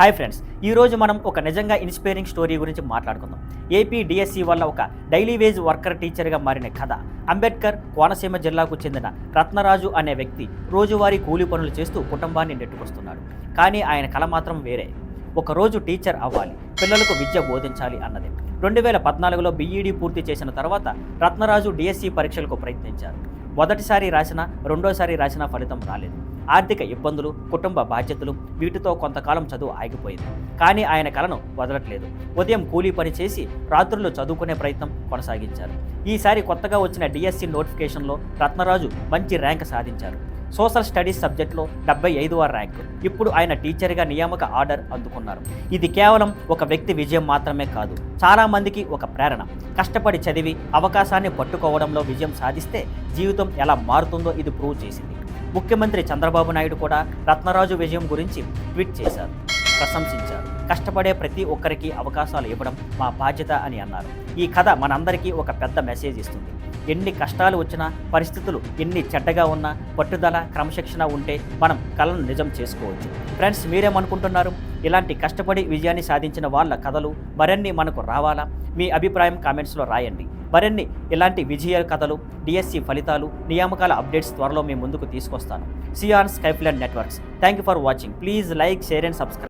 Hi friends, ఈరోజు మనం ఒక నిజంగా ఇన్స్పైరింగ్ స్టోరీ గురించి మాట్లాడుకుందాం. ఏపీ డిఎస్సి వల్ల ఒక డైలీ వేజ్ వర్కర్ టీచర్గా మారిన కథ. అంబేద్కర్ కోనసీమ జిల్లాకు చెందిన రత్నరాజు అనే వ్యక్తి రోజువారీ కూలీ పనులు చేస్తూ కుటుంబాన్ని నెట్టుకొస్తున్నాడు. కానీ ఆయన కల మాత్రం వేరే. ఒకరోజు టీచర్ అవ్వాలి, పిల్లలకు విద్య బోధించాలి అన్నది. 2014లో బీఈడీ పూర్తి చేసిన తర్వాత రత్నరాజు డిఎస్సి పరీక్షలకు ప్రయత్నించారు. మొదటిసారి రాసినా రెండోసారి రాసినా ఫలితం రాలేదు. ఆర్థిక ఇబ్బందులు, కుటుంబ బాధ్యతలు, వీటితో కొంతకాలం చదువు ఆగిపోయింది. కానీ ఆయన కలను వదలట్లేదు. ఉదయం కూలీ పని చేసి రాత్రులు చదువుకునే ప్రయత్నం కొనసాగించారు. ఈసారి కొత్తగా వచ్చిన డిఎస్సి నోటిఫికేషన్లో రత్నరాజు మంచి ర్యాంక్ సాధించారు. సోషల్ స్టడీస్ సబ్జెక్టులో 75వ ర్యాంకు. ఇప్పుడు ఆయన టీచర్గా నియామక ఆర్డర్ అందుకున్నారు. ఇది కేవలం ఒక వ్యక్తి విజయం మాత్రమే కాదు, చాలామందికి ఒక ప్రేరణ. కష్టపడి చదివి అవకాశాన్ని పట్టుకోవడంలో విజయం సాధిస్తే జీవితం ఎలా మారుతుందో ఇది ప్రూవ్ చేసింది. ముఖ్యమంత్రి చంద్రబాబు నాయుడు కూడా రత్నరాజు విజయం గురించి ట్వీట్ చేశారు, ప్రశంసించారు. కష్టపడే ప్రతి ఒక్కరికి అవకాశాలు ఇవ్వడం మా బాధ్యత అని అన్నారు. ఈ కథ మనందరికీ ఒక పెద్ద మెసేజ్ ఇస్తుంది. ఎన్ని కష్టాలు వచ్చినా, పరిస్థితులు ఎన్ని చెడ్డగా ఉన్నా, పట్టుదల, క్రమశిక్షణ ఉంటే మనం కలను నిజం చేసుకోవచ్చు. ఫ్రెండ్స్, మీరేమనుకుంటున్నారు? ఇలాంటి కష్టపడి విజయాన్ని సాధించిన వాళ్ళ కథలు మరిన్ని మనకు రావాలా? మీ అభిప్రాయం కామెంట్స్లో రాయండి. మరిన్ని ఇలాంటి విజయ కథలు, డిఎస్సి ఫలితాలు, నియామకాల అప్డేట్స్ త్వరలో మీ ముందుకు తీసుకొస్తాను. See on Skyline networks. Thank you for watching. Please like, share and subscribe.